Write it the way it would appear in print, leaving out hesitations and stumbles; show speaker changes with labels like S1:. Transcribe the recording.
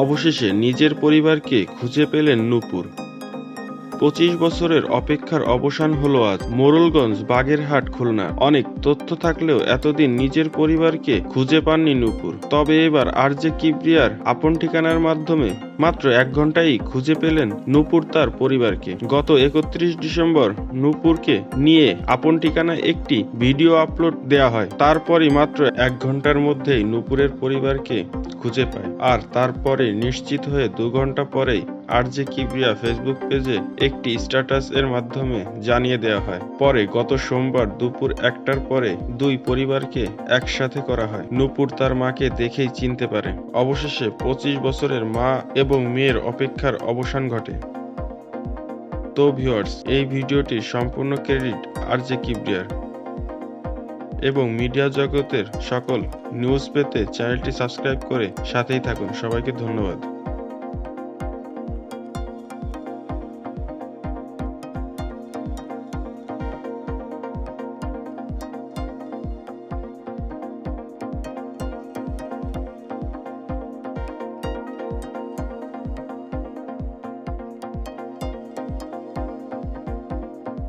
S1: অবশেষে নিজের পরিবারকে খুঁজে পেলেন নূপুর। 25 বছরের অপেক্ষার অবসান হলো আজ। মোড়লগঞ্জ, বাগেরহাট, খুলনা। অনেক তথ্য থাকলেও এতদিন নিজের পরিবারকে খুঁজে পাননি নূপুর। তবে এবার আরজে কিবরিয়ার আপন ঠিকানার মাধ্যমে মাত্র 1 ঘন্টায় খুঁজে পেলেন নূপুর তার পরিবারকে। গত 31 ডিসেম্বর নূপুরকে নিয়ে আপন ঠিকানায় একটি ভিডিও আপলোড দেয়া হয়। তারপরই মাত্র 1 ঘন্টার মধ্যেই নূপুরের পরিবারকে খুঁজে পায়। আর তারপরে নিশ্চিত হয়ে 2 ঘন্টা পরেই আরজে কিবরিয়া ফেসবুক পেজে একটি স্ট্যাটাস এর মাধ্যমে জানিয়ে দেওয়া হয়। পরে গত সোমবার দুপুর 1টার পরে দুই পরিবারকে একসাথে করা হয়। নূপুর তার মাকে দেখেই চিনতে পারে। অবশেষে 25 বছরের মা এবং মেয়ের অপেক্ষার অবসান ঘটে। তো ভিউয়ার্স, এই ভিডিওটির সম্পূর্ণ ক্রেডিট আরজে কিবরিয়ার। এবং মিডিয়া জগতের সকল নিউজ পেতে চ্যানেলটি সাবস্ক্রাইব করে সাথেই থাকুন। সবাইকে ধন্যবাদ।